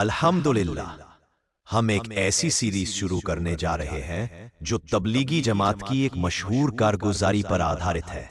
الحمدللہ ہم ایک ایسی سیریز شروع کرنے جا رہے ہیں جو تبلیغی جماعت کی ایک مشہور کارگزاری پر آدھارت ہے۔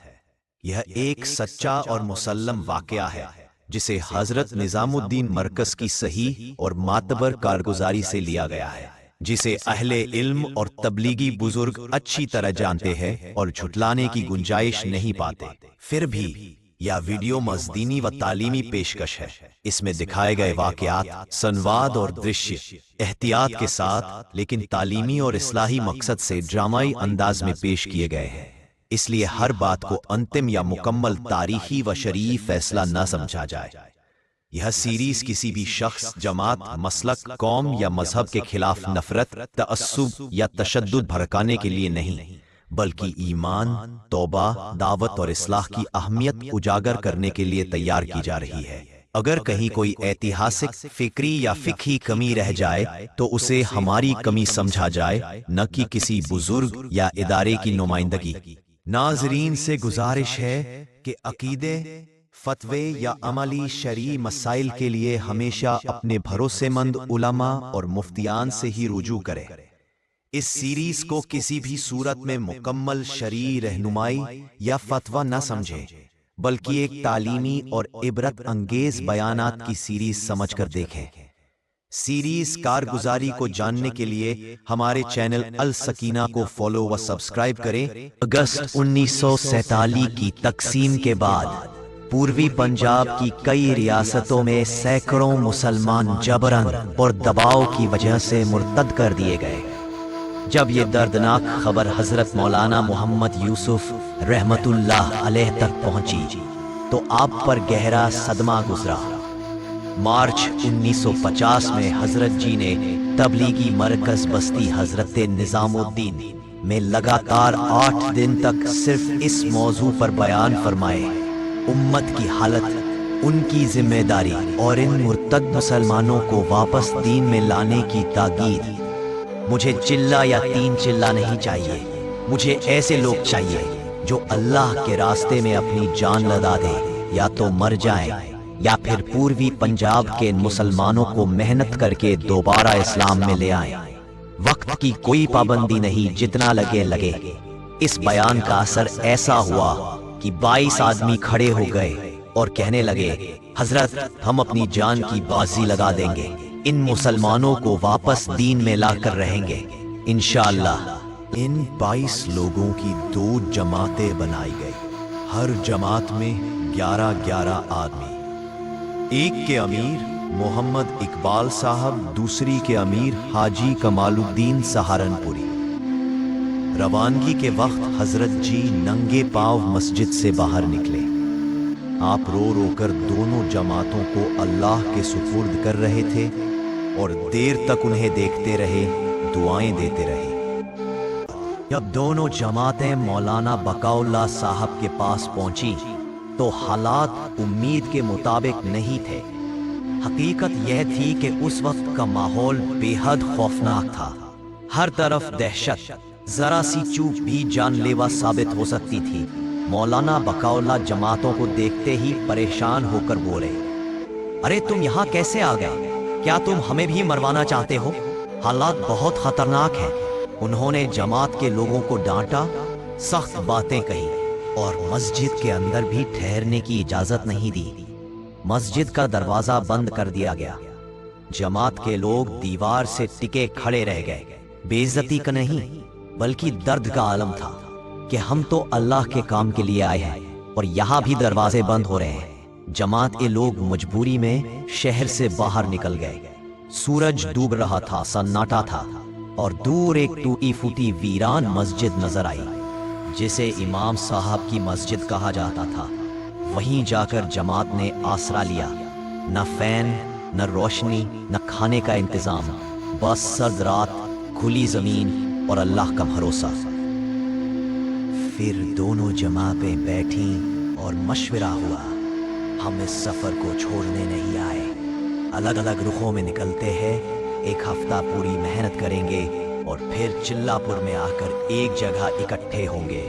یہ ایک سچا اور مسلم واقعہ ہے جسے حضرت نظام الدین مرکز کی صحیح اور معتبر کارگزاری سے لیا گیا ہے، جسے اہل علم اور تبلیغی بزرگ اچھی طرح جانتے ہیں اور جھٹلانے کی گنجائش نہیں پاتے۔ پھر بھی یہ ویڈیو مزدینی و تعلیمی پیشکش ہے۔ اس میں دکھائے گئے واقعات سنواد اور درشیہ احتیاط کے ساتھ لیکن تعلیمی اور اصلاحی مقصد سے ڈرامائی انداز میں پیش کیے گئے ہیں، اس لیے ہر بات کو انتم یا مکمل تاریخی و شرعی فیصلہ نہ سمجھا جائے۔ یہ سیریز کسی بھی شخص، جماعت، مسلک، قوم یا مذہب کے خلاف نفرت، تعصب یا تشدد بھڑکانے کے لیے نہیں، بلکہ ایمان، توبہ، دعوت اور اصلاح کی اہمیت اجاگر کرنے کے لیے تیار کی جا رہی ہے۔ اگر کہیں کوئی ایتہاسک، فکری یا فقہی کمی رہ جائے تو اسے ہماری کمی سمجھا جائے، نہ کہ کسی بزرگ یا ادارے کی نمائندگی۔ ناظرین سے گزارش ہے کہ عقیدے، فتوے یا عملی شرعی مسائل کے لیے ہمیشہ اپنے بھروسے مند علماء اور مفتیان سے ہی رجوع کریں۔ اس سیریز کو کسی بھی صورت میں مکمل شرعی رہنمائی یا فتویٰ نہ سمجھیں، بلکہ ایک تعلیمی اور عبرت انگیز بیانات کی سیریز سمجھ کر دیکھیں۔ سیریز کارگزاری کو جاننے کے لیے ہمارے چینل السکینہ کو فالو و سبسکرائب کریں۔ اگست 1947 کی تقسیم کے بعد پوروی پنجاب کی کئی ریاستوں میں سینکڑوں مسلمان جبراً اور دباؤ کی وجہ سے مرتد کر دیے گئے۔ جب یہ دردناک خبر حضرت مولانا محمد یوسف رحمت اللہ علیہ تک پہنچی تو آپ پر گہرا صدمہ گزرا۔ مارچ 1950 میں حضرت جی نے تبلیغی مرکز بستی حضرت نظام الدین میں لگاتار 8 دن تک صرف اس موضوع پر بیان فرمائے: امت کی حالت، ان کی ذمہ داری اور ان مرتد مسلمانوں کو واپس دین میں لانے کی تاکید۔ مجھے چلہ یا 3 چلہ نہیں چاہیے، مجھے ایسے لوگ چاہیے جو اللہ کے راستے میں اپنی جان لگا دیں، یا تو مر جائیں یا پھر پوروی پنجاب کے مسلمانوں کو محنت کر کے دوبارہ اسلام میں لے آئیں۔ وقت کی کوئی پابندی نہیں، جتنا لگے لگے۔ اس بیان کا اثر ایسا ہوا کہ 22 آدمی کھڑے ہو گئے اور کہنے لگے: حضرت، ہم اپنی جان کی بازی لگا دیں گے، ان مسلمانوں کو واپس دین میں لا کر رہیں گے انشاءاللہ۔ ان 22 لوگوں کی 2 جماعتیں بنائی گئی، ہر جماعت میں 11 آدمی۔ ایک کے امیر محمد اقبال صاحب، دوسری کے امیر حاجی کمال الدین سہارنپوری۔ روانگی کے وقت حضرت جی ننگے پاؤں مسجد سے باہر نکلے۔ آپ رو رو کر دونوں جماعتوں کو اللہ کے سپرد کر رہے تھے اور دیر تک انہیں دیکھتے رہے، دعائیں دیتے رہے۔ جب دونوں جماعتیں مولانا بقاء اللہ صاحب کے پاس پہنچی تو حالات امید کے مطابق نہیں تھے۔ حقیقت یہ تھی کہ اس وقت کا ماحول بے حد خوفناک تھا۔ ہر طرف دہشت، ذرا سی چوک بھی جان لیوا ثابت ہو سکتی تھی۔ مولانا بقاء اللہ جماعتوں کو دیکھتے ہی پریشان ہو کر بولے: ارے تم یہاں کیسے آ گئے؟ کیا تم ہمیں بھی مروانا چاہتے ہو؟ حالات بہت خطرناک ہیں۔ انہوں نے جماعت کے لوگوں کو ڈانٹا، سخت باتیں کہی اور مسجد کے اندر بھی ٹھہرنے کی اجازت نہیں دی۔ مسجد کا دروازہ بند کر دیا گیا۔ جماعت کے لوگ دیوار سے ٹکے کھڑے رہ گئے۔ بے عزتی کا نہیں بلکہ درد کا عالم تھا کہ ہم تو اللہ کے کام کے لیے آئے ہیں اور یہاں بھی دروازے بند ہو رہے ہیں۔ جماعت کے لوگ مجبوری میں شہر سے باہر نکل گئے۔ سورج ڈوب رہا تھا، سناٹا تھا اور دور ایک ٹوٹی پھوٹی ویران مسجد نظر آئی جسے امام صاحب کی مسجد کہا جاتا تھا۔ وہیں جا کر جماعت نے آسرا لیا۔ نہ فین، نہ روشنی، نہ کھانے کا انتظام، بس سرد رات، کھلی زمین اور اللہ کا بھروسہ۔ پھر دونوں جماعتیں بیٹھیں اور مشورہ ہوا: ہم اس سفر کو چھوڑنے نہیں آئے، الگ الگ رخوں میں نکلتے ہیں، ایک ہفتہ پوری محنت کریں گے اور پھر چلہ پور میں آ کر ایک جگہ اکٹھے ہوں گے۔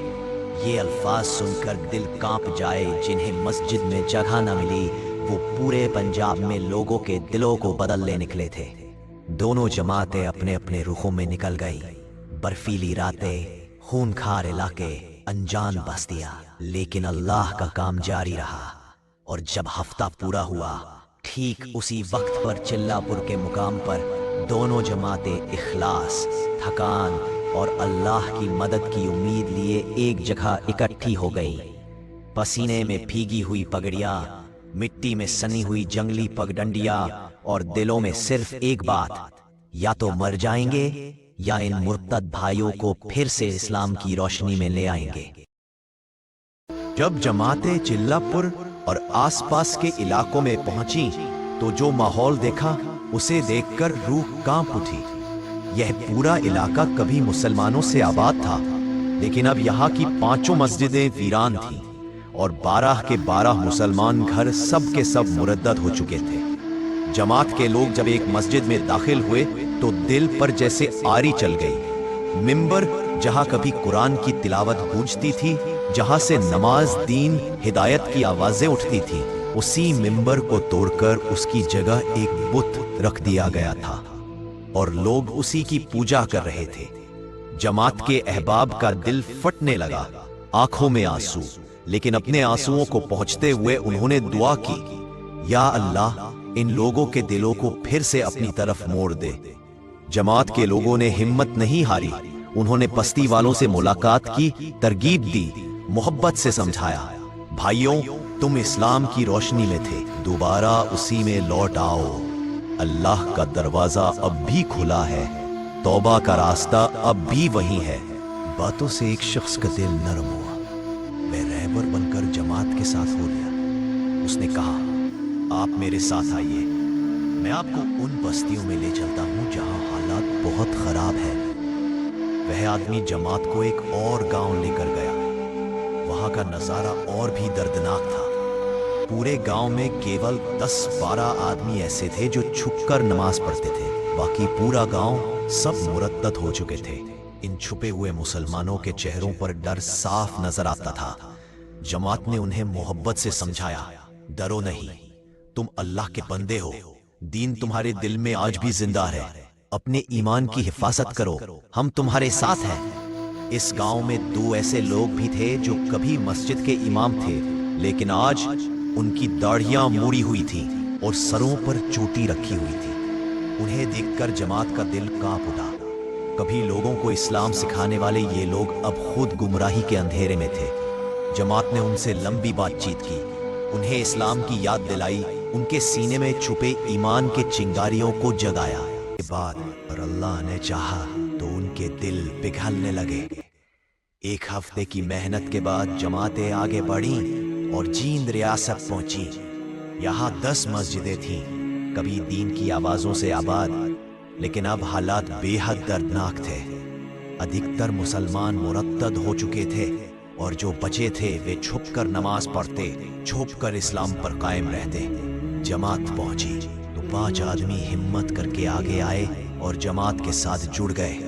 یہ الفاظ سن کر دل کانپ جائے۔ جنہیں مسجد میں جگہ نہ ملی वो पूरे पंजाब में लोगों के दिलों को बदलने निकले थे। दोनों जमातें अपने अपने रुखों में निकल गई। बर्फीली रातें, खूनखार इलाके, अनजान बस्तियां, लेकिन अल्लाह का काम जारी रहा। और जब हफ्ता पूरा हुआ, ठीक उसी वक्त पर चिल्लापुर के मुकाम पर दोनों जमातें इखलास, थकान और अल्लाह की मदद की उम्मीद लिए एक जगह इकट्ठी हो गई। पसीने में भीगी हुई पगड़ियां, मिट्टी में सनी हुई जंगली पगडंडियां और दिलों में सिर्फ एक बात, या तो मर जाएंगे या इन मुर्तद भाइयों को फिर से इस्लाम की रोशनी में ले आएंगे। जब जमातें चिल्लापुर और आसपास के इलाकों में पहुंची तो जो माहौल देखा उसे देखकर रूह कांप उठी। यह पूरा इलाका कभी मुसलमानों से आबाद था, लेकिन अब यहाँ की 5 मस्जिदें वीरान थीं और 12 के 12 मुसलमान घर सब के सब मुरद्दद हो चुके थे। जमात के लोग जब एक मस्जिद में दाखिल हुए तो दिल पर जैसे आरी चल गई। मिंबर जहां कभी कुरान की तिलावत गूंजती थी, जहां से नमाज, दीन, हिदायत की आवाजें उठती थी, उसी मिंबर को तोड़कर उसकी जगह एक बुत रख दिया गया था और लोग उसी की पूजा कर रहे थे। जमात के अहबाब का दिल फटने लगा, आंखों में आंसू, लेकिन अपने आंसुओं को पहुंचते हुए उन्होंने दुआ की, या अल्लाह, इन लोगों के दिलों को फिर से अपनी तरफ मोड़ दे। जमात के लोगों ने हिम्मत नहीं हारी। उन्होंने बस्ती वालों से मुलाकात की, तरगीब दी, मोहब्बत से समझाया, भाइयों, तुम इस्लाम की रोशनी में थे, दोबारा उसी में लौट आओ। अल्लाह का दरवाजा अब भी खुला है, तौबा का रास्ता अब भी वही है। बातों से एक शख्स का दिल नरम हुआ। वह रहबर बनकर जमात के साथ हो गया। उसने कहा, आप मेरे साथ आइए, मैं आपको उन बस्तियों में ले चलता हूं जहां हालात बहुत खराब है। वह आदमी जमात को एक और गांव लेकर गया। वहां का नजारा और भी दर्दनाक था। पूरे गांव में केवल 10-12 आदमी ऐसे थे जो छुपकर नमाज पढ़ते थे। बाकी पूरा गांव सब मुरद्दद हो चुके थे। इन छुपे हुए मुसलमानों के चेहरों पर डर साफ नजर आता था। जमात ने उन्हें मोहब्बत से समझाया, डरो नहीं, तुम अल्लाह के बंदे हो, दीन तुम्हारे दिल में आज भी जिंदा है, अपने ईमान की हिफाजत करो, हम तुम्हारे साथ हैं। इस गांव में 2 ऐसे लोग भी थे जो कभी मस्जिद के इमाम थे, लेकिन आज उनकी दाढ़ियां मुड़ी हुई थी और सरों पर चोटी रखी हुई थी। उन्हें देखकर जमात का दिल कांप उठा। कभी लोगों को इस्लाम सिखाने वाले ये लोग अब खुद गुमराही के अंधेरे में थे। जमात ने उनसे लंबी बातचीत की, उन्हें इस्लाम की याद दिलाई, उनके सीने में छुपे ईमान के चिंगारियों को जगाया। के बाद और अल्लाह ने चाहा तो उनके दिल पिघलने लगे। 1 हफ्ते की मेहनत के बाद जमातें आगे बढ़ी और जींद रियासत पहुंची। यहाँ 10 मस्जिदें थीं, कभी दीन की आवाजों से आबाद, लेकिन अब हालात बेहद दर्दनाक थे। अधिकतर मुसलमान मुरद्दद हो चुके थे और जो बचे थे वे छुपकर नमाज पढ़ते, छुपकर इस्लाम पर कायम रहते। जमात पहुंची तो 5 आदमी हिम्मत करके आगे आए और जमात के साथ जुड़ गए।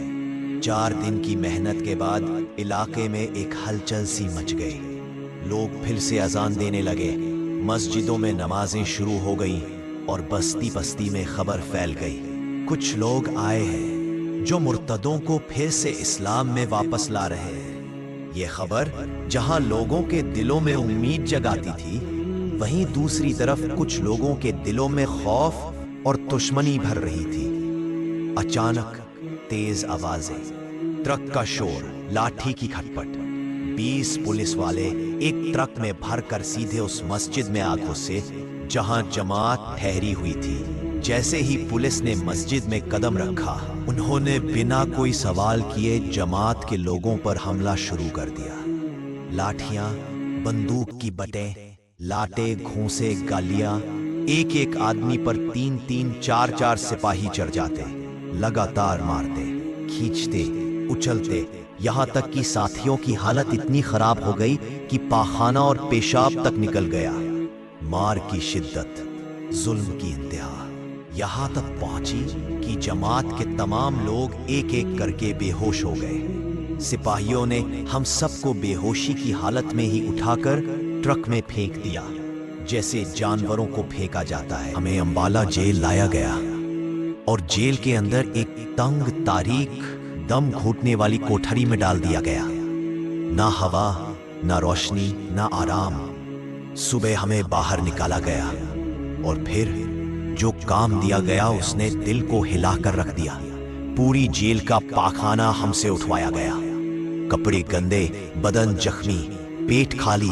4 दिन की मेहनत के बाद इलाके में एक हलचल सी मच गई। लोग फिर से अजान देने लगे, मस्जिदों में नमाजें शुरू हो गईं और बस्ती बस्ती में खबर फैल गई। कुछ लोग आए हैं जो मुर्तदों को फिर से इस्लाम में वापस ला रहे हैं। ये खबर जहां लोगों के दिलों में उम्मीद जगाती थी, वहीं दूसरी तरफ कुछ लोगों के दिलों में खौफ और दुश्मनी भर रही थी। अचानक तेज आवाजें, ट्रक का शोर, लाठी की खटपट। 20 पुलिस वाले एक ट्रक में भरकर सीधे उस मस्जिद में आ घुसे जहां जमात ठहरी हुई थी। जैसे ही पुलिस ने मस्जिद में कदम रखा, उन्होंने बिना कोई सवाल किए जमात के लोगों पर हमला शुरू कर दिया। लाठियां, बंदूक की बटें, लाटे, घूंसे, गालियां, एक-एक आदमी पर 3-3, 4-4 सिपाही चढ़ जाते, लगातार मारते, खींचते, उछलते, यहाँ तक कि साथियों की हालत इतनी खराब हो गई कि पाखाना और पेशाब तक निकल गया। मार की शिद्दत, जुल्म की इंतहा यहाँ तक पहुंची कि जमात के तमाम लोग एक-एक करके बेहोश हो गए। सिपाहियों ने हम सबको बेहोशी की हालत में ही उठाकर ट्रक में फेंक दिया। जैसे जानवरों को फेंका जाता है। हमें अंबाला जेल लाया गया और जेल के अंदर एक तंग तारीख दम घुटने वाली कोठरी में डाल दिया गया। ना हवा, ना रोशनी, ना आराम। सुबह हमें बाहर निकाला गया और फिर जो काम दिया गया उसने दिल को हिलाकर रख दिया। पूरी जेल का पाखाना हमसे उठवाया गया। कपड़े गंदे, बदन जख्मी, पेट खाली,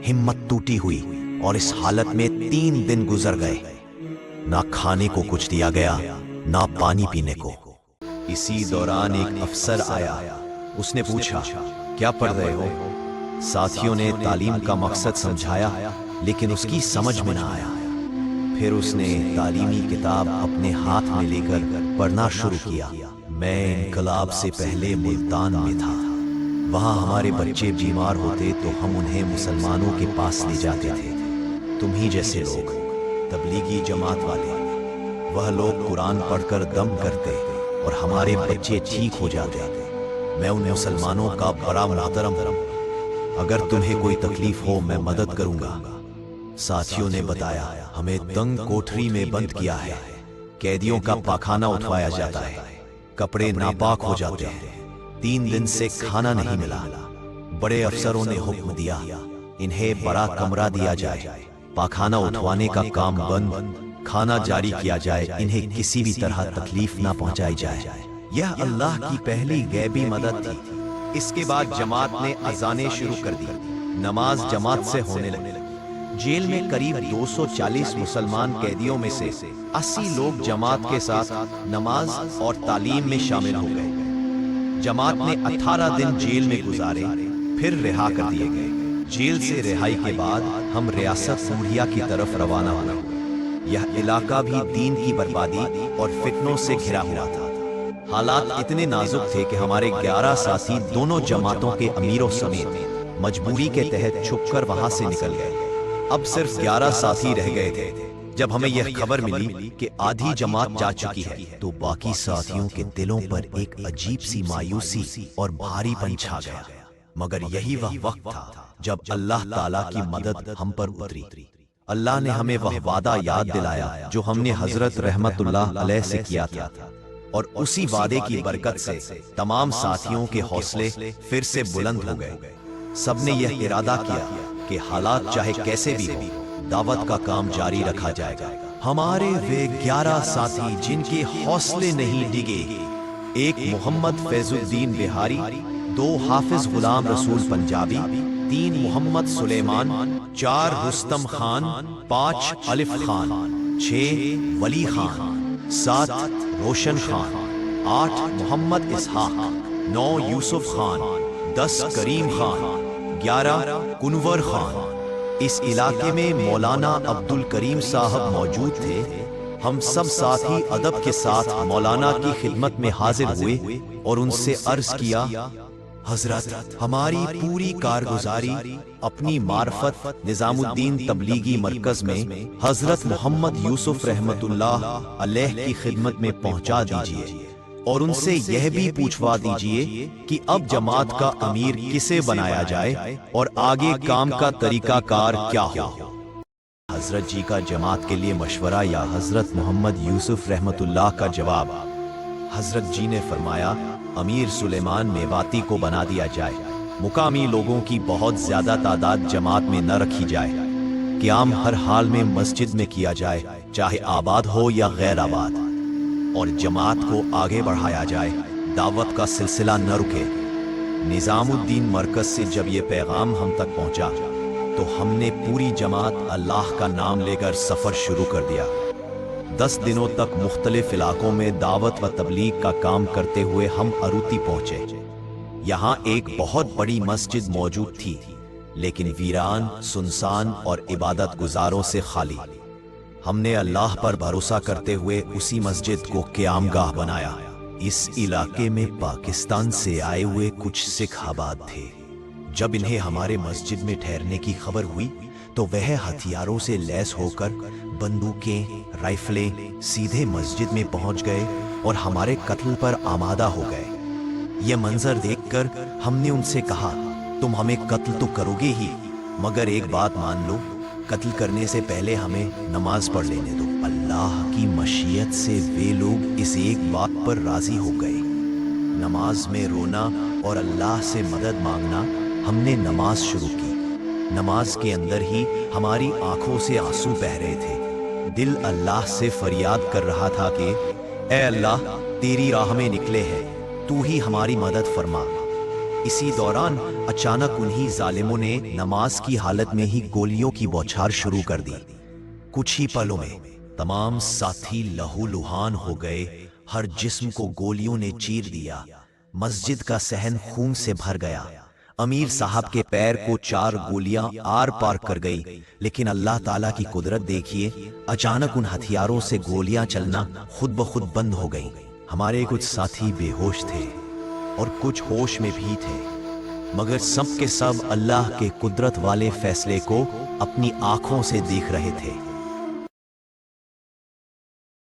हिम्मत टूटी हुई, और इस हालत में 3 दिन गुजर गए। ना खाने को कुछ दिया गया, ना पानी पीने को। इसी दौरान एक अफसर आया। उसने पूछा, क्या पढ़ रहे हो? साथियों ने तालीम का मकसद समझाया, लेकिन उसकी समझ में ना आया। फिर उसने तालीमी किताब अपने हाथ में लेकर पढ़ना शुरू किया। मैं इनकलाब से पहले मुल्तान में था। वहाँ हमारे बच्चे बीमार होते तो हम उन्हें मुसलमानों के पास ले जाते थे। तुम ही जैसे लोग, तबलीगी जमात वाले, वह लोग कुरान पढ़कर दम करते और हमारे बच्चे ठीक हो जाते। मैं उन मुसलमानों का बड़ा मुहतरम हूं। अगर तुम्हें कोई तकलीफ हो मैं मदद करूंगा। साथियों ने बताया, हमें तंग कोठरी में बंद किया है। कैदियों का पाखाना उठवाया जाता है, कपड़े नापाक हो जाते हैं, 3 दिन से खाना नहीं मिला। बड़े अफसरों ने हुक्म दिया, इन्हें बड़ा कमरा दिया जाए, पाखाना उठवाने का काम बंद, खाना जारी किया जाए, इन्हें किसी भी तरह तकलीफ ना पहुंचाई जाए। यह अल्लाह की पहली गैबी मदद थी। इसके बाद जमात ने अजानें शुरू कर दी। नमाज जमात से होने लगी। जेल में करीब 240 मुसलमान कैदियों में से 80 लोग जमात के साथ नमाज और तालीम में शामिल हो गए। जमात ने 18 दिन जेल में गुजारे, फिर रिहा कर दिए गए। जेल से रिहाई के बाद हम रियासत सूढ़िया की तरफ रवाना हुए। यह इलाका भी दीन की बर्बादी और फितनों से घिरा हुआ था। हालात इतने नाजुक थे कि हमारे 11 साथी दोनों जमातों के अमीरों समेत मजबूरी के तहत छुपकर वहां से निकल गए। अब सिर्फ 11 साथी रह गए थे। जब हमें यह खबर मिली कि आधी जमात जा चुकी है, तो बाकी साथियों के दिलों पर एक अजीब सी मायूसी और भारीपन छा गया। मगर यही वह वक्त था जब अल्लाह ताला की मदद हम पर उतरी। अल्लाह ने हमें वह वादा याद दिलाया जो हमने हजरत रहमतुल्लाह अलैह से किया था, और उसी वादे की बरकत से तमाम साथियों के हौसले फिर से बुलंद हो गए। सबने यह इरादा किया कि हालात चाहे कैसे भी हो, दावत का काम जारी रखा जाएगा। हमारे वे 11 साथी जिनके हौसले नहीं डिगे, एक मोहम्मद फैजुद्दीन बिहारी, 2 हाफिज गुलाम रसूल पंजाबी, 3 मोहम्मद सुलेमान, 4 रुस्तम खान, 5 अलिफ खान, 6 वली खान, 7 रोशन खान, 8 मोहम्मद इसहाक, 9 यूसुफ खान, 10 करीम खान, 11 कुनवर खान। इस इलाके में मौलाना अब्दुल करीम साहब मौजूद थे। हम सब साथी अदब के साथ मौलाना की खिदमत में हाजिर हुए और उनसे अर्ज किया, हजरत, हमारी पूरी कारगुजारी अपनी मार्फत निजामुद्दीन तबलीगी मरकज में हजरत मोहम्मद यूसुफ रहमतुल्लाह अलैह की खिदमत में पहुंचा दीजिए, और उनसे यह भी पूछवा दीजिए कि अब जमात का अमीर किसे बनाया जाए और आगे काम का तरीकाकार क्या हो। हजरत जी का जमात के लिए मशवरा या हजरत मोहम्मद यूसुफ रहमतुल्लाह का जवाब। हजरत जी ने फरमाया, अमीर सुलेमान मेवाती को बना दिया जाए। मुकामी लोगों की बहुत ज्यादा तादाद जमात में न रखी जाए। क़याम हर हाल में मस्जिद में किया जाए, चाहे आबाद हो या गैर आबाद, और जमात को आगे बढ़ाया जाए। दावत का सिलसिला न रुके। निजामुद्दीन मरकज से जब ये पैगाम हम तक पहुंचा तो हमने पूरी जमात अल्लाह का नाम लेकर सफर शुरू कर दिया। 10 दिनों तक मुख्तलिफ इलाकों में दावत व तबलीग का काम करते हुए हम अरूती पहुंचे। यहाँ एक बहुत बड़ी मस्जिद मौजूद थी, लेकिन वीरान, सुनसान और इबादत गुजारों से खाली। हमने अल्लाह पर भरोसा करते हुए उसी मस्जिद को क़यामगाह बनाया। इस इलाके में पाकिस्तान से आए हुए कुछ सिख आबाद थे। जब इन्हें हमारे मस्जिद में ठहरने की खबर हुई तो वह हथियारों से लैस होकर बंदूकें, राइफलें सीधे मस्जिद में पहुंच गए और हमारे कत्ल पर आमादा हो गए। यह मंजर देखकर हमने उनसे कहा, तुम हमें कत्ल तो करोगे ही, मगर एक बात मान लो, قتل کرنے سے پہلے ہمیں نماز پڑھ لینے دو۔ اللہ کی مشیت سے وہ لوگ اس ایک بات پر راضی ہو گئے، نماز میں رونا اور اللہ سے مدد مانگنا۔ ہم نے نماز شروع کی، نماز کے اندر ہی ہماری آنکھوں سے آنسو بہہ رہے تھے، دل اللہ سے فریاد کر رہا تھا کہ اے اللہ، تیری راہ میں نکلے ہیں، تو ہی ہماری مدد فرما۔ اسی دوران اچانک انہی ظالموں نے نماز کی حالت میں ہی گولیوں کی بوچھار شروع کر دی۔ کچھ ہی پلوں میں تمام ساتھی لہو لہان ہو گئے، ہر جسم کو گولیوں نے چیر دیا، مسجد کا صحن خون سے بھر گیا۔ امیر صاحب کے پیر کو 4 گولیاں آر پار کر گئی، لیکن اللہ تعالیٰ کی قدرت دیکھیے، اچانک ان ہتھیاروں سے گولیاں چلنا خود بخود بند ہو گئیں۔ ہمارے کچھ ساتھی بے ہوش تھے اور کچھ ہوش میں بھی تھے، مگر سب کے سب اللہ کے قدرت والے فیصلے کو اپنی آنکھوں سے دیکھ رہے تھے۔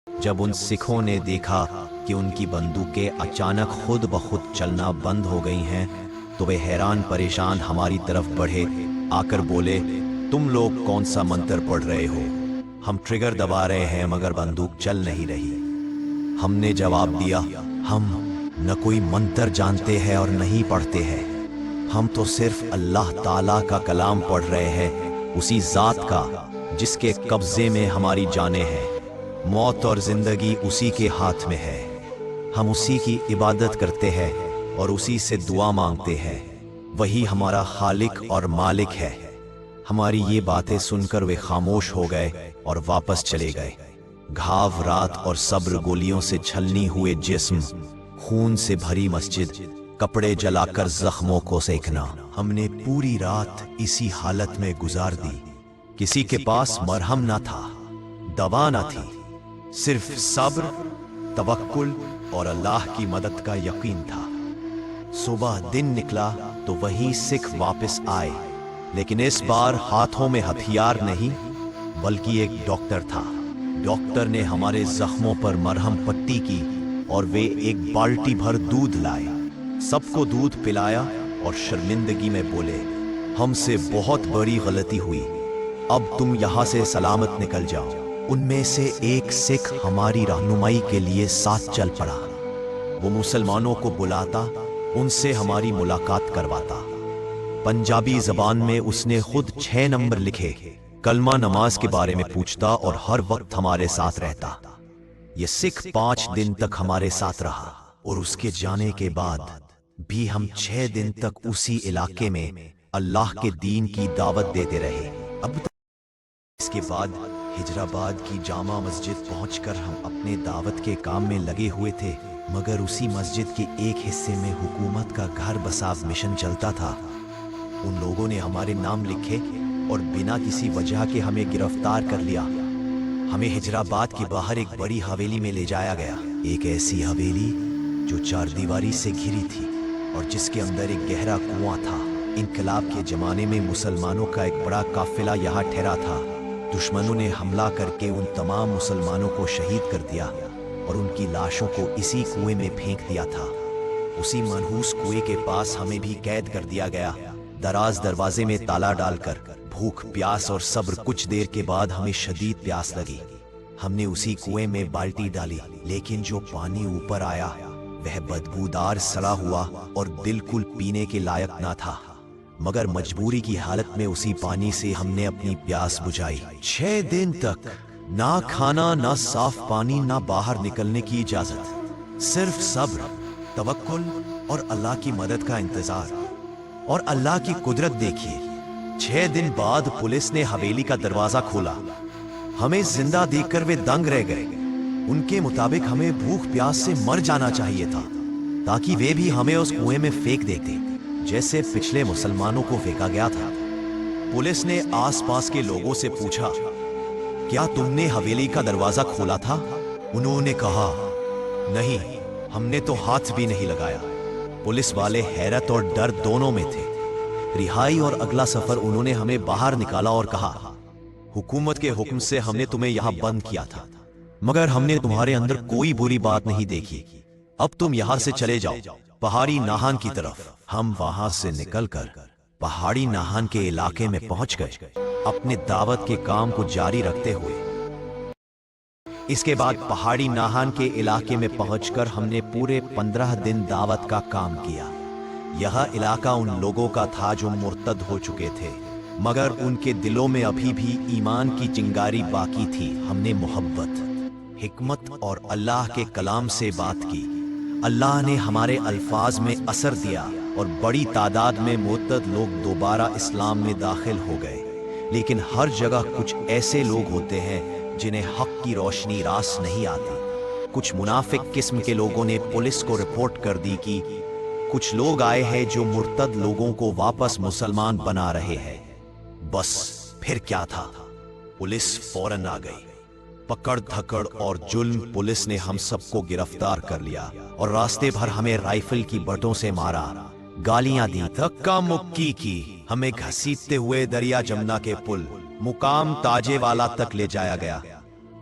جب ان سکھوں نے دیکھا کہ ان کی بندوقیں اچانک خود بخود چلنا بند ہو گئی ہیں تو وہ حیران پریشان ہماری طرف بڑھے، آ کر بولے، تم لوگ کون سا منتر پڑھ رہے ہو؟ ہم ٹریگر دبا رہے ہیں مگر بندوق چل نہیں رہی۔ ہم نے جواب دیا، ہم نہ کوئی منتر جانتے ہیں اور نہیں پڑھتے ہیں، ہم تو صرف اللہ تعالیٰ کا کلام پڑھ رہے ہیں، اسی ذات کا جس کے قبضے میں ہماری جانیں ہیں، موت اور زندگی اسی کے ہاتھ میں ہے، ہم اسی کی عبادت کرتے ہیں اور اسی سے دعا مانگتے ہیں، وہی ہمارا خالق اور مالک ہے۔ ہماری یہ باتیں سن کر وہ خاموش ہو گئے اور واپس چلے گئے۔ گھاو رات اور صبر گولیوں سے چھلنی ہوئے جسم، خون سے بھری مسجد، کپڑے جلا کر زخموں کو سینکنا، ہم نے پوری رات اسی حالت میں گزار دی۔ کسی کے پاس مرہم نہ تھا، دوا نہ تھی، صرف صبر، توکل اور اللہ کی مدد کا یقین تھا۔ صبح دن نکلا تو وہی سکھ واپس آئے، لیکن اس بار ہاتھوں میں ہتھیار نہیں بلکہ ایک ڈاکٹر تھا۔ ڈاکٹر نے ہمارے زخموں پر مرہم پٹی کی اور وہ ایک بالٹی بھر دودھ لائے، سب کو دودھ پلایا اور شرمندگی میں بولے، ہم سے بہت بڑی غلطی ہوئی، اب تم یہاں سے سلامت نکل جاؤ۔ ان میں سے ایک سکھ ہماری رہنمائی کے لیے ساتھ چل پڑا، وہ مسلمانوں کو بلاتا، ان سے ہماری ملاقات کرواتا۔ پنجابی زبان میں اس نے خود 6 نمبر لکھے، کلمہ نماز کے بارے میں پوچھتا اور ہر وقت ہمارے ساتھ رہتا۔ یہ سکھ 5 دن تک ہمارے ساتھ رہا اور اس کے جانے کے بعد بھی ہم 6 دن تک اسی علاقے میں اللہ کے دین کی دعوت دیتے رہے۔ اب اس کے بعد حیدرآباد کی جامع مسجد پہنچ کر ہم اپنے دعوت کے کام میں لگے ہوئے تھے، مگر اسی مسجد کے ایک حصے میں حکومت کا گھر بساو مشن چلتا تھا۔ ان لوگوں نے ہمارے نام لکھے اور بنا کسی وجہ کے ہمیں گرفتار کر لیا۔ ہمیں حیدرآباد کے باہر ایک بڑی حویلی میں لے جایا گیا، ایک ایسی حویلی جو 4 دیواری سے گھری تھی اور جس کے اندر ایک گہرا کنواں تھا۔ انقلاب کے زمانے میں مسلمانوں کا ایک بڑا قافلہ یہاں ٹھہرا تھا، دشمنوں نے حملہ کر کے ان تمام مسلمانوں کو شہید کر دیا اور ان کی لاشوں کو اسی کنویں میں پھینک دیا تھا۔ اسی منحوس کنویں کے پاس ہمیں بھی قید کر دیا گیا، دراز دروازے میں تالا ڈال کر۔ بھوک، پیاس اور صبر، کچھ دیر کے بعد ہمیں شدید پیاس لگی، ہم نے اسی کنویں میں بالٹی ڈالی، لیکن جو پانی اوپر آیا وہ بدبودار سڑا ہوا اور بالکل پینے کے لائق نہ تھا، مگر مجبوری کی حالت میں اسی پانی سے ہم نے اپنی پیاس بجھائی۔ 6 دن تک نہ کھانا، نہ صاف پانی، نہ باہر نکلنے کی اجازت، صرف صبر، توکل اور اللہ کی مدد کا انتظار۔ اور اللہ کی قدرت دیکھیے، 6 دن بعد پولیس نے حویلی کا دروازہ کھولا، ہمیں زندہ دیکھ کر وہ دنگ رہ گئے۔ ان کے مطابق ہمیں بھوک پیاس سے مر جانا چاہیے تھا تاکہ وہ بھی ہمیں اس کنویں میں پھینک دیتے جیسے پچھلے مسلمانوں کو پھینکا گیا تھا۔ پولیس نے آس پاس کے لوگوں سے پوچھا، کیا تم نے حویلی کا دروازہ کھولا تھا؟ انہوں نے کہا، نہیں، ہم نے تو ہاتھ بھی نہیں لگایا۔ پولیس والے حیرت اور ڈر دونوں میں تھے۔ رہائی اور اگلا سفر انہوں نے ہمیں باہر نکالا اور کہا، حکومت کے حکم سے ہم نے تمہیں یہاں بند کیا تھا، مگر ہم نے تمہارے اندر کوئی بری بات نہیں دیکھی، اب تم یہاں سے چلے جاؤ پہاڑی ناہان کی طرف۔ ہم وہاں سے نکل کر پہاڑی ناہان کے علاقے میں پہنچ گئے۔ अपने दावत के काम को जारी रखते हुए। इसके बाद पहाड़ी नाहान के इलाके में पहुंचकर हमने पूरे 15 दिन दावत का काम किया। यह इलाका उन लोगों का था जो मुर्तद हो चुके थे, मगर उनके दिलों में अभी भी ईमान की चिंगारी बाकी थी। हमने मोहब्बत, हिकमत और अल्लाह के कलाम से बात की। अल्लाह ने हमारे अल्फाज में असर दिया और बड़ी तादाद में मुर्तद लोग दोबारा इस्लाम में दाखिल हो गए। लेकिन हर जगह कुछ ऐसे लोग होते हैं जिन्हें हक की रोशनी रास नहीं आती। कुछ मुनाफिक किस्म के लोगों ने पुलिस को रिपोर्ट कर दी कि कुछ लोग आए हैं जो मुर्तद लोगों को वापस मुसलमान बना रहे हैं। बस फिर क्या था, पुलिस फौरन आ गई। पकड़ धकड़ और जुल्म, पुलिस ने हम सबको गिरफ्तार कर लिया और रास्ते भर हमें राइफल की बटों से मारा, गालियां दी, धक्का मुक्की की। हमें घसीटते हुए दरिया जमुना के पुल मुकाम ताजेवाला तक ले जाया गया।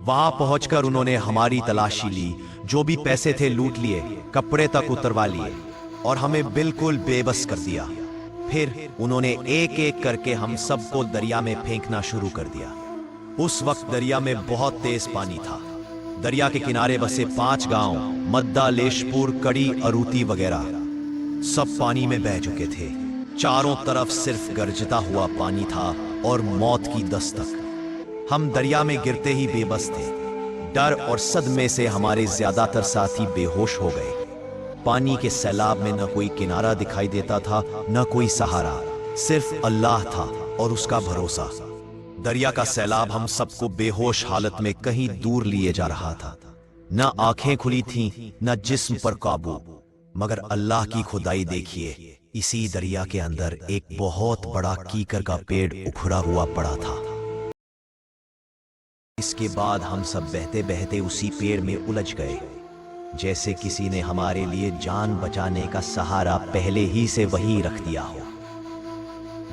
वहां पहुंचकर उन्होंने हमारी तलाशी ली, जो भी पैसे थे लूट लिए, कपड़े तक उतरवा लिए और हमें बिल्कुल बेबस कर दिया। फिर उन्होंने एक एक करके हम सबको दरिया में फेंकना शुरू कर दिया। उस वक्त दरिया में बहुत तेज पानी था। दरिया के किनारे बसे 5 गांव, मद्दा, लेशपुर, कड़ी, अरूती वगैरह, सब पानी में बह चुके थे। चारों तरफ सिर्फ गरजता हुआ पानी था और मौत की दस्तक। हम दरिया में गिरते ही बेबस थे। डर और सदमे से हमारे ज्यादातर साथी बेहोश हो गए। पानी के सैलाब में न कोई किनारा दिखाई देता था, न कोई सहारा, सिर्फ अल्लाह था और उसका भरोसा। दरिया का सैलाब हम सबको बेहोश हालत में कहीं दूर लिए जा रहा था। न आंखें खुली थीं, न जिस्म पर काबू, मगर अल्लाह की खुदाई देखिए। इसी दरिया के अंदर एक बहुत बड़ा कीकर का पेड़ उखड़ा हुआ पड़ा था। इसके बाद हम सब बहते बहते उसी पेड़ में उलझ गए, जैसे किसी ने हमारे लिए जान बचाने का सहारा पहले ही से वहीं रख दिया हो।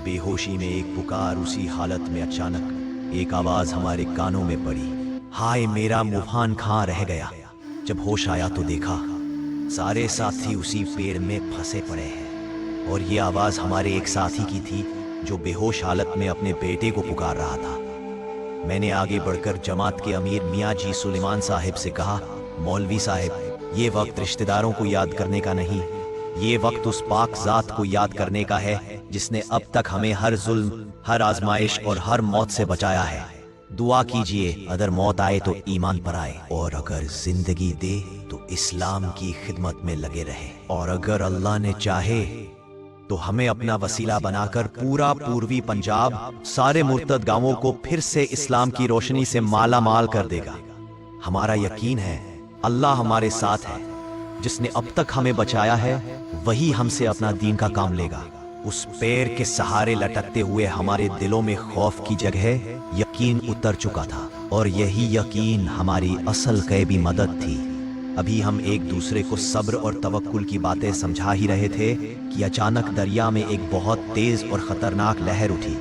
बेहोशी में एक पुकार, उसी हालत में अचानक एक आवाज हमारे कानों में पड़ी, हाय मेरा मुहान कहाँ रह गया। जब होश आया तो देखा सारे साथी उसी पेड़ में फंसे पड़े हैं और ये आवाज हमारे एक साथी की थी जो बेहोश हालत में अपने बेटे को पुकार रहा था। मैंने आगे बढ़कर जमात के अमीर मियाँ जी सुलेमान साहिब से कहा, मौलवी साहिब, ये वक्त रिश्तेदारों को याद करने का नहीं, ये वक्त उस पाक ज़ात को याद करने का है जिसने अब तक हमें हर जुल्म, हर आजमाइश और हर मौत से बचाया है। दुआ कीजिए, अगर मौत आए तो ईमान पर आए, और अगर जिंदगी दे तो इस्लाम की खिदमत में लगे रहे, और अगर अल्लाह ने चाहे तो हमें अपना वसीला बनाकर पूरा पूर्वी पंजाब, सारे मुर्तद गांवों को फिर से इस्लाम की रोशनी से माला माल कर देगा। हमारा यकीन है अल्लाह हमारे साथ है। जिसने अब तक हमें बचाया है वही हमसे अपना दीन का काम लेगा। उस पैर के सहारे लटकते हुए हमारे दिलों में खौफ की जगह यकीन उतर चुका था, और यही यकीन हमारी असल ग़ैबी मदद थी। अभी हम एक दूसरे को सब्र और तवक्कुल की बातें समझा ही रहे थे कि अचानक दरिया में एक बहुत तेज और खतरनाक लहर उठी।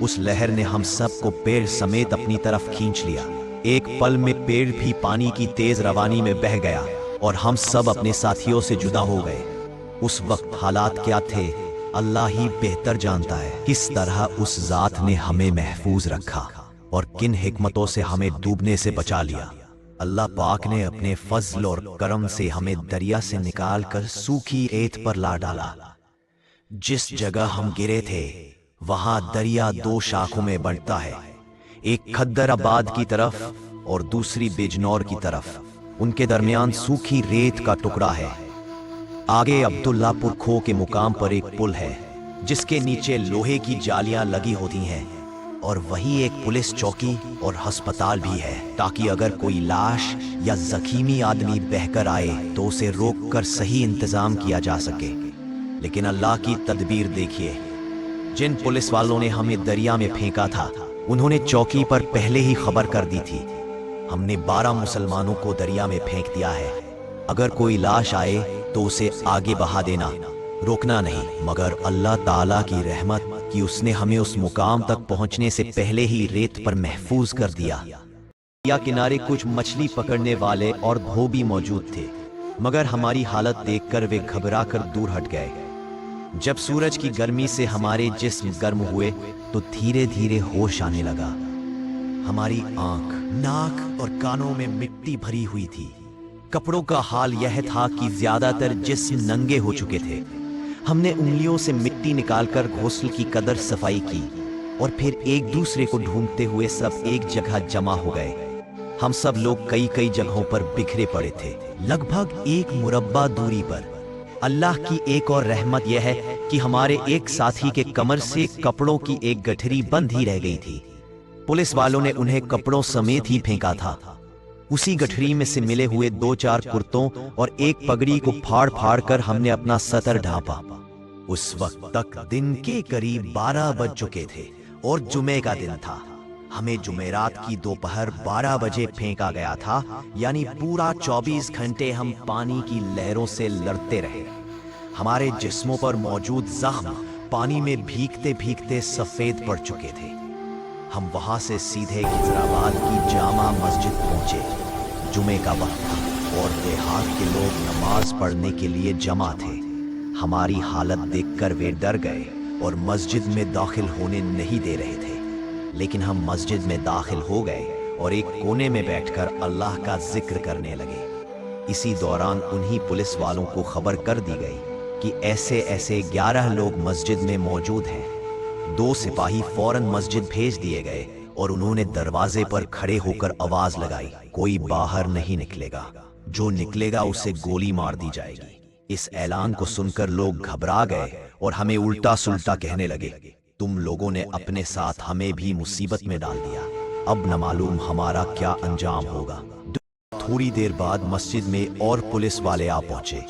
उस लहर ने हम सबको पेड़ समेत अपनी तरफ खींच लिया। एक पल में पेड़ भी पानी की तेज रवानी में बह गया और हम सब अपने साथियों से जुदा हो गए। उस वक्त हालात क्या थे अल्लाह ही बेहतर जानता है। किस तरह उस ज़ात ने हमें महफूज रखा और किन हिकमतों से हमें डूबने से बचा लिया। अल्लाह पाक ने अपने फजल और करम से हमें दरिया से निकालकर सूखी रेत पर ला डाला। जिस जगह हम गिरे थे वहां दरिया 2 शाखों में बढ़ता है, एक खद्दराबाद की तरफ और दूसरी बिजनौर की तरफ। उनके दरमियान सूखी रेत का टुकड़ा है। आगे अब्दुल्लापुर खो के मुकाम पर एक पुल है जिसके नीचे लोहे की जालियां लगी होती हैं, और वही एक पुलिस चौकी और अस्पताल भी है, ताकि अगर कोई लाश या जख्मी आदमी बहकर आए तो उसे रोककर सही इंतजाम किया जा सके। लेकिन अल्लाह की तदबीर देखिए, जिन पुलिस वालों ने हमें दरिया में फेंका था उन्होंने चौकी पर पहले ही खबर कर दी थी। हमने 12 मुसलमानों को दरिया में फेंक दिया है। अगर कोई लाश आए तो उसे आगे बहा देना, रोकना नहीं। मगर अल्लाह ताला की रहमत कि उसने हमें उस मुकाम तक पहुंचने से पहले ही रेत पर महफूज कर दिया। या किनारे कुछ मछली पकड़ने वाले और धोबी मौजूद थे, मगर हमारी हालत देखकर वे घबराकर दूर हट गए। जब सूरज की गर्मी से हमारे जिस्म गर्म हुए तो धीरे धीरे होश आने लगा। हमारी आंख, नाक और कानों में मिट्टी भरी हुई थी। कपड़ों का हाल यह था कि ज्यादातर जिस्म नंगे हो चुके थे। हमने उंगलियों से मिट्टी निकालकर घोंसले की कदर सफाई की और फिर एक दूसरे को ढूंढते हुए सब एक जगह जमा हो गए। हम सब लोग कई कई जगहों पर बिखरे पड़े थे, लगभग एक मुरब्बा दूरी पर। अल्लाह की एक और रहमत यह है कि हमारे एक साथी के कमर से कपड़ों की एक गठरी बंद ही रह गई थी। पुलिस वालों ने उन्हें कपड़ों समेत ही फेंका था। उसी गठरी में से मिले हुए 2-4 कुर्तों और एक पगड़ी को फाड़ फाड़ कर हमने अपना सतर ढांपा। उस वक्त तक दिन के करीब 12 बज चुके थे और जुमे का दिन था। हमें जुमेरात की दोपहर 12 बजे फेंका गया था, यानी पूरा 24 घंटे हम पानी की लहरों से लड़ते रहे। हमारे जिस्मों पर मौजूद जख्म पानी में भीगते भीगते सफेद पड़ चुके थे। हम वहां से सीधे खिजराबाद की जामा मस्जिद पहुंचे। जुमे का वक्त था और देहात के लोग नमाज पढ़ने के लिए जमा थे। हमारी हालत देखकर वे डर गए और मस्जिद में दाखिल होने नहीं दे रहे थे। लेकिन हम मस्जिद में दाखिल हो गए और एक कोने में बैठकर अल्लाह का जिक्र करने लगे। इसी दौरान उन्हीं पुलिस वालों को खबर कर दी गई कि ऐसे ऐसे 11 लोग मस्जिद में मौजूद हैं। 2 सिपाही फौरन मस्जिद भेज दिए गए और उन्होंने दरवाजे पर खड़े होकर आवाज लगाई, कोई बाहर नहीं निकलेगा, जो निकलेगा उसे गोली मार दी जाएगी। इस ऐलान को सुनकर लोग घबरा गए और हमें उल्टा सुल्टा कहने लगे, तुम लोगों ने अपने साथ हमें भी मुसीबत में डाल दिया, अब न मालूम हमारा क्या अंजाम होगा। थोड़ी देर बाद मस्जिद में और पुलिस वाले आ पहुंचे।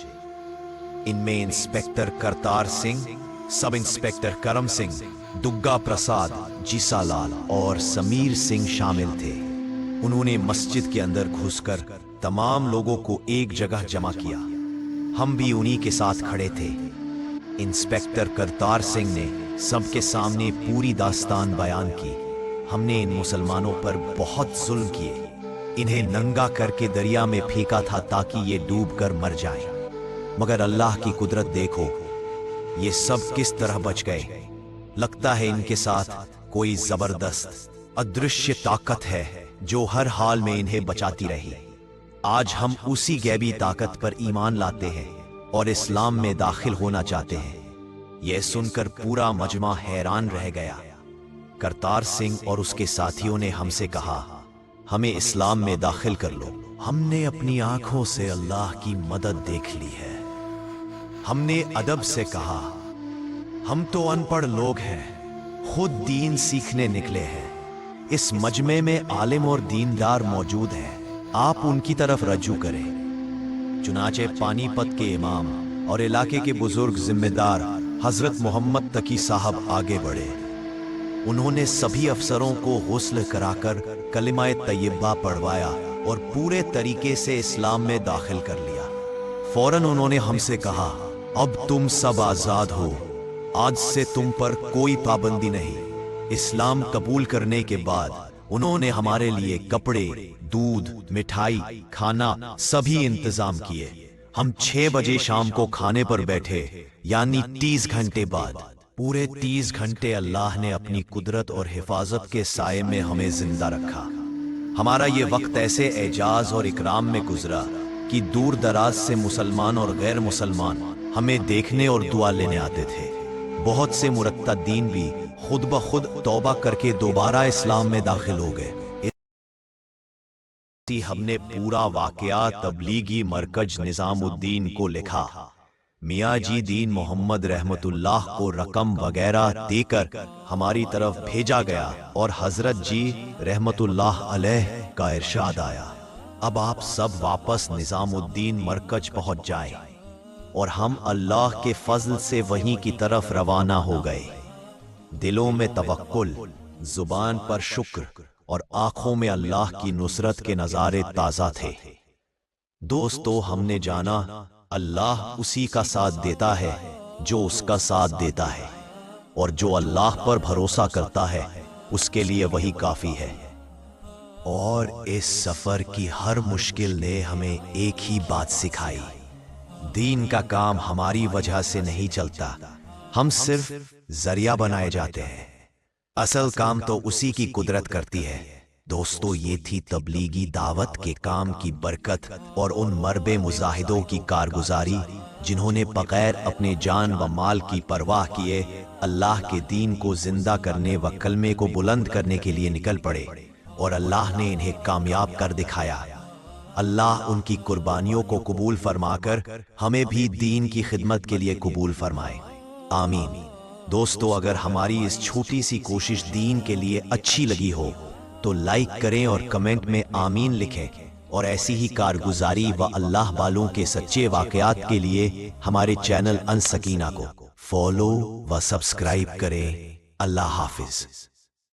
इनमें inspector Kartar Singh, sub inspector करम सिंह, दुग्गा प्रसाद, जीसालाल और समीर सिंह शामिल थे। उन्होंने मस्जिद के अंदर घुसकर तमाम लोगों को एक जगह जमा किया। हम भी उन्हीं के साथ खड़े थे। इंस्पेक्टर करतार सिंह ने सबके सामने पूरी दास्तान बयान की। हमने इन मुसलमानों पर बहुत जुल्म किए। इन्हें नंगा करके दरिया में फेंका था ताकि ये डूबकर मर जाएं। मगर अल्लाह की कुदरत देखो, ये सब किस तरह बच गए। लगता है इनके साथ कोई जबरदस्त अदृश्य ताकत है जो हर हाल में इन्हें बचाती रही। आज हम उसी गैबी ताकत पर ईमान लाते हैं और इस्लाम में दाखिल होना चाहते हैं। यह सुनकर पूरा मजमा हैरान रह गया। करतार सिंह और उसके साथियों ने हमसे कहा, हमें इस्लाम में दाखिल कर लो। हमने अपनी आंखों से अल्लाह की मदद देख ली है। हमने अदब से कहा, हम तो अनपढ़ लोग हैं, खुद दीन सीखने निकले हैं। इस मजमे में आलिम और दीनदार मौजूद हैं, आप उनकी तरफ रजू करें। चुनाचे पानीपत के इमाम और इलाके के बुजुर्ग जिम्मेदार हजरत मोहम्मद तकी साहब आगे बढ़े। उन्होंने सभी अफसरों को गुस्ल कराकर कलिमा तैयबा पढ़वाया और पूरे तरीके से इस्लाम में दाखिल कर लिया। फौरन उन्होंने हमसे कहा, अब तुम सब आजाद हो, आज से तुम पर कोई पाबंदी नहीं। इस्लाम कबूल करने के बाद उन्होंने हमारे लिए कपड़े, दूध, मिठाई, खाना सभी इंतजाम किए। हम 6 बजे शाम को खाने पर बैठे, यानी 30 घंटे बाद। पूरे 30 घंटे अल्लाह ने अपनी कुदरत और हिफाजत के साए में हमें जिंदा रखा। हमारा ये वक्त ऐसे एजाज और इकराम में गुजरा कि दूर दराज से मुसलमान और गैर मुसलमान हमें देखने और दुआ लेने आते थे। बहुत से मुरत्तदीन भी खुद ब खुद तौबा करके दोबारा इस्लाम में दाखिल हो गए। हमने पूरा वाकया तबलीगी मरकज निजामुद्दीन को लिखा। मियाँ जी दीन मोहम्मद रहमतुल्लाह को रकम वगैरह देकर हमारी तरफ भेजा गया और हजरत जी रहमतुल्लाह अलैह का इरशाद आया, अब आप सब वापस निजामुद्दीन मरकज पहुंच जाएं। और हम अल्लाह के फजल से वहीं की तरफ रवाना हो गए। दिलों में तवक्कुल, जुबान पर शुक्र और आंखों में अल्लाह की नुसरत के नजारे ताजा थे। दोस्तों, हमने जाना अल्लाह उसी का साथ देता है जो उसका साथ देता है, और जो अल्लाह पर भरोसा करता है उसके लिए वही काफी है। और इस सफर की हर मुश्किल ने हमें एक ही बात सिखाई, दीन का काम हमारी वजह से नहीं चलता, ہم صرف ذریعہ بنائے جاتے ہیں، اصل کام تو اسی کی قدرت کرتی ہے۔ دوستو، یہ تھی تبلیغی دعوت کے کام کی برکت اور ان مربے مجاہدوں کی کارگزاری جنہوں نے بغیر اپنے جان و مال کی پرواہ کیے اللہ کے دین کو زندہ کرنے و کلمے کو بلند کرنے کے لیے نکل پڑے، اور اللہ نے انہیں کامیاب کر دکھایا۔ اللہ ان کی قربانیوں کو قبول فرما کر ہمیں بھی دین کی خدمت کے لیے قبول فرمائے، آمین۔ دوستو، اگر ہماری اس چھوٹی سی کوشش دین کے لیے اچھی لگی ہو تو لائک کریں اور کمنٹ میں آمین لکھیں، اور ایسی ہی کارگزاری و اللہ والوں کے سچے واقعات کے لیے ہمارے چینل ان سکینہ کو فالو و سبسکرائب کریں۔ اللہ حافظ۔